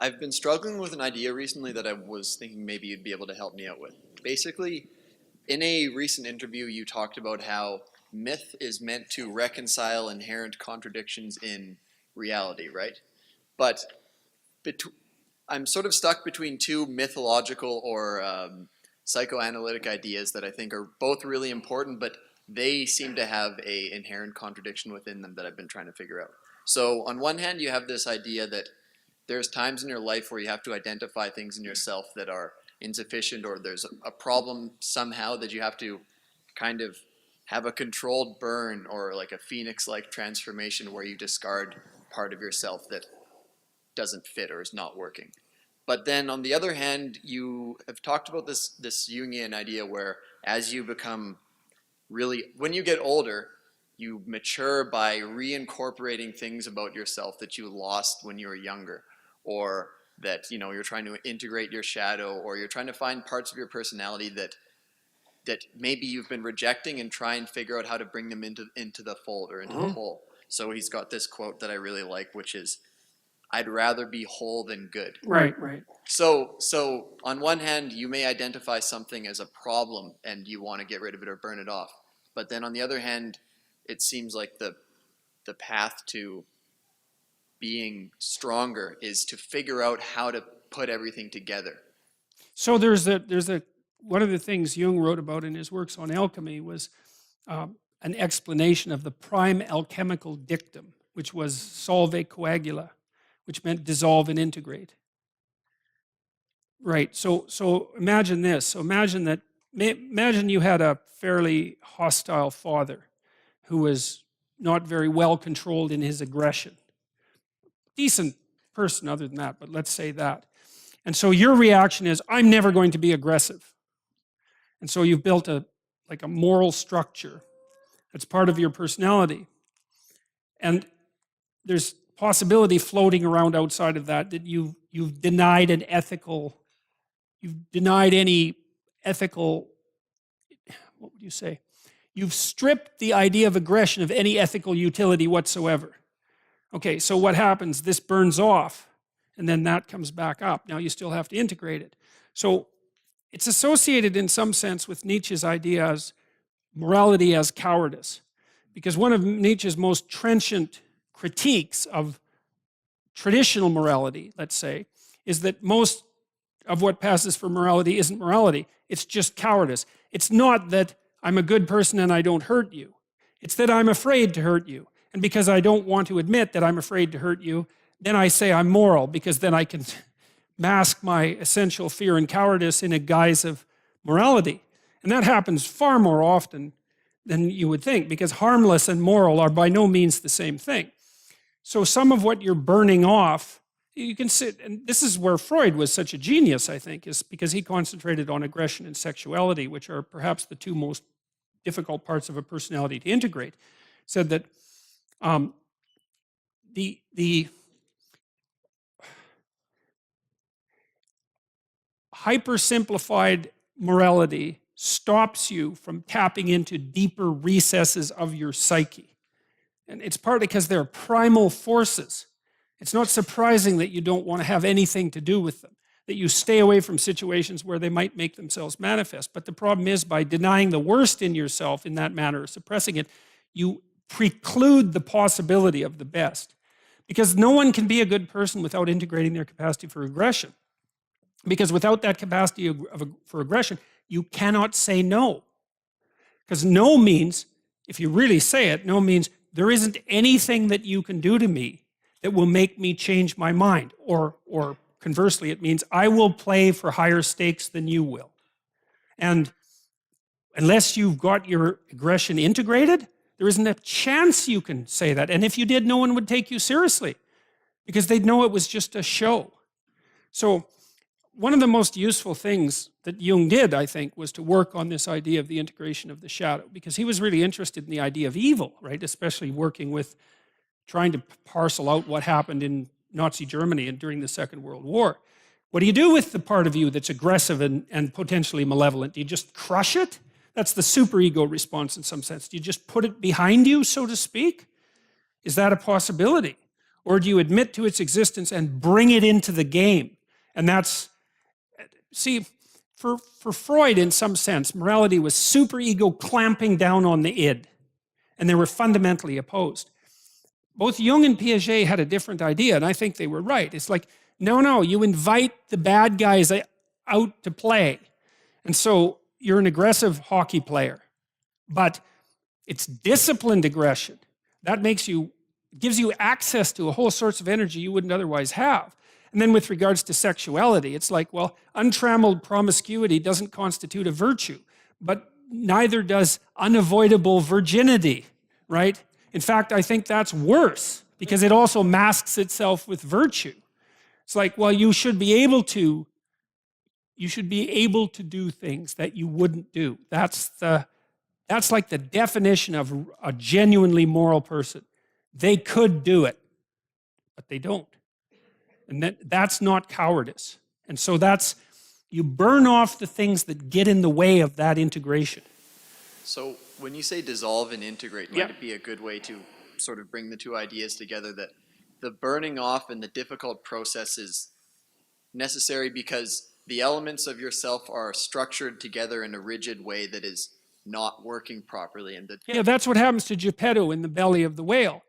I've been struggling with an idea recently that I was thinking maybe you'd be able to help me out with. Basically, in a recent interview, you talked about how myth is meant to reconcile inherent contradictions in reality, right? But I'm sort of stuck between two mythological or psychoanalytic ideas that I think are both really important, but they seem to have an inherent contradiction within them that I've been trying to figure out. So on one hand, you have this idea that there's times in your life where you have to identify things in yourself that are insufficient, or there's a problem somehow that you have to kind of have a controlled burn or like a phoenix-like transformation where you discard part of yourself that doesn't fit or is not working. But then on the other hand, you have talked about this Jungian idea where as you become really, when you get older, you mature by reincorporating things about yourself that you lost when you were younger, or that you're trying to integrate your shadow, or you're trying to find parts of your personality that maybe you've been rejecting and try and figure out how to bring them into the fold or into the whole. So he's got this quote that I really like, which is, "I'd rather be whole than good." Right. So on one hand, you may identify something as a problem and you want to get rid of it or burn it off. But then on the other hand, it seems like the path to being stronger is to figure out how to put everything together. So there's one of the things Jung wrote about in his works on alchemy was an explanation of the prime alchemical dictum, which was solve coagula, which meant dissolve and integrate. Right. So imagine this. So imagine you had a fairly hostile father who was not very well controlled in his aggression. Decent person other than that, but let's say that. And so your reaction is, I'm never going to be aggressive. And so you've built a moral structure that's part of your personality. And there's possibility floating around outside of that you've denied any ethical, what would you say? You've stripped the idea of aggression of any ethical utility whatsoever. Okay, so what happens? This burns off, and then that comes back up. Now you still have to integrate it. So it's associated in some sense with Nietzsche's idea as morality as cowardice. Because one of Nietzsche's most trenchant critiques of traditional morality, let's say, is that most of what passes for morality isn't morality. It's just cowardice. It's not that I'm a good person and I don't hurt you. It's that I'm afraid to hurt you. And because I don't want to admit that I'm afraid to hurt you, then I say I'm moral, because then I can mask my essential fear and cowardice in a guise of morality. And that happens far more often than you would think, because harmless and moral are by no means the same thing. So some of what you're burning off, you can sit, and this is where Freud was such a genius, I think, is because he concentrated on aggression and sexuality, which are perhaps the two most difficult parts of a personality to integrate. Said that the hypersimplified morality stops you from tapping into deeper recesses of your psyche. And it's partly because they're primal forces. It's not surprising that you don't want to have anything to do with them, that you stay away from situations where they might make themselves manifest. But the problem is, by denying the worst in yourself in that manner, suppressing it, you preclude the possibility of the best. Because no one can be a good person without integrating their capacity for aggression. Because without that capacity for aggression, you cannot say no. Because no means, if you really say it, no means there isn't anything that you can do to me that will make me change my mind. Or conversely, it means I will play for higher stakes than you will. And unless you've got your aggression integrated, there isn't a chance you can say that. And if you did, no one would take you seriously, because they'd know it was just a show. So one of the most useful things that Jung did, I think, was to work on this idea of the integration of the shadow, because he was really interested in the idea of evil, right? Especially working with trying to parcel out what happened in Nazi Germany and during the Second World War. What do you do with the part of you that's aggressive and potentially malevolent? Do you just crush it? That's the superego response in some sense. Do you just put it behind you, so to speak? Is that a possibility? Or do you admit to its existence and bring it into the game? And that's, see, for Freud, in some sense, morality was superego clamping down on the id. And they were fundamentally opposed. Both Jung and Piaget had a different idea, and I think they were right. It's like, no, you invite the bad guys out to play. And so you're an aggressive hockey player. But it's disciplined aggression. That gives you access to a whole sorts of energy you wouldn't otherwise have. And then with regards to sexuality, it's like, well, untrammeled promiscuity doesn't constitute a virtue, but neither does unavoidable virginity, right? In fact, I think that's worse because it also masks itself with virtue. It's like, well, you should be able to do things that you wouldn't do. That's like the definition of a genuinely moral person. They could do it, but they don't. And that's not cowardice. And so you burn off the things that get in the way of that integration. So when you say dissolve and integrate, might it be a good way to sort of bring the two ideas together, that the burning off and the difficult process is necessary because the elements of yourself are structured together in a rigid way that is not working properly? And that's what happens to Geppetto in the belly of the whale.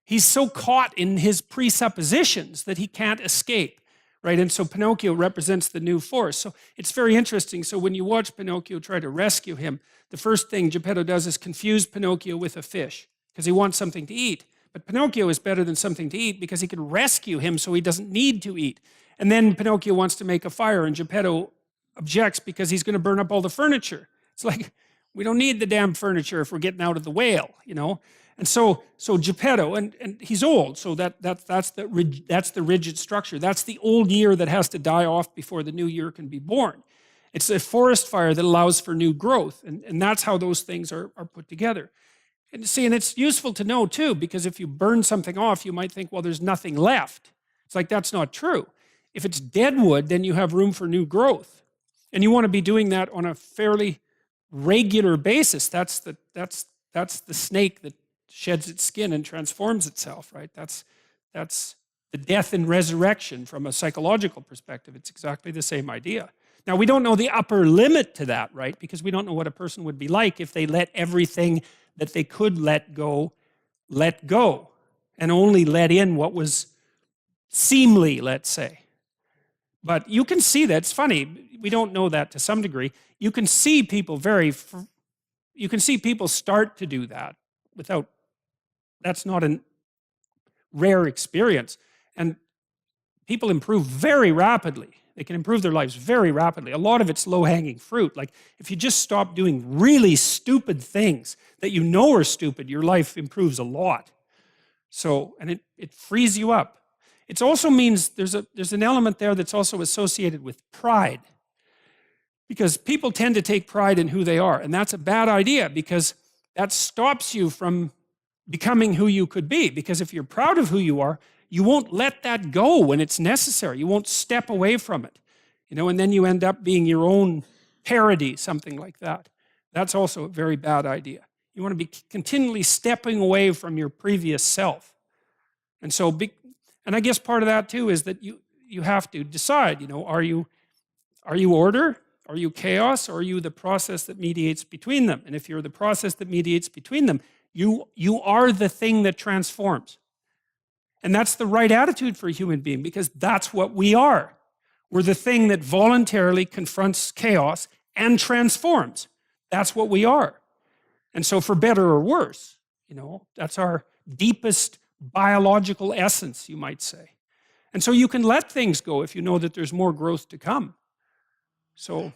He's so caught in his presuppositions that he can't escape, right? And so Pinocchio represents the new force. So it's very interesting. So when you watch Pinocchio try to rescue him, the first thing Geppetto does is confuse Pinocchio with a fish because he wants something to eat. But Pinocchio is better than something to eat because he can rescue him so he doesn't need to eat. And then Pinocchio wants to make a fire and Geppetto objects because he's going to burn up all the furniture. It's like, we don't need the damn furniture if we're getting out of the whale, you know? And so Geppetto, and he's old, so that's the rigid structure. That's the old year that has to die off before the new year can be born. It's a forest fire that allows for new growth, and that's how those things are put together. And see, and it's useful to know too, because if you burn something off, you might think, well, there's nothing left. It's like, that's not true. If it's dead wood, then you have room for new growth. And you want to be doing that on a fairly regular basis. That's the snake that sheds its skin and transforms itself, right? That's the death and resurrection from a psychological perspective. It's exactly the same idea. Now, we don't know the upper limit to that, right? Because we don't know what a person would be like if they let everything that they could let go, and only let in what was seemly, let's say. But you can see that. It's funny. We don't know that to some degree. You can see people start to do that without. That's not a rare experience. And people improve very rapidly. They can improve their lives very rapidly. A lot of it's low-hanging fruit. Like, if you just stop doing really stupid things that you know are stupid, your life improves a lot. So, and it frees you up. It also means there's an element there that's also associated with pride. Because people tend to take pride in who they are. And that's a bad idea because that stops you from becoming who you could be. Because if you're proud of who you are, you won't let that go when it's necessary. You won't step away from it. You know, and then you end up being your own parody, something like that. That's also a very bad idea. You want to be continually stepping away from your previous self. And so, and I guess part of that too is that you have to decide, you know, are you order? Are you chaos? Or are you the process that mediates between them? And if you're the process that mediates between them, you are the thing that transforms. And that's the right attitude for a human being because that's what we are. We're the thing that voluntarily confronts chaos and transforms. That's what we are. And so for better or worse, you know, that's our deepest biological essence, you might say. And so you can let things go if you know that there's more growth to come. So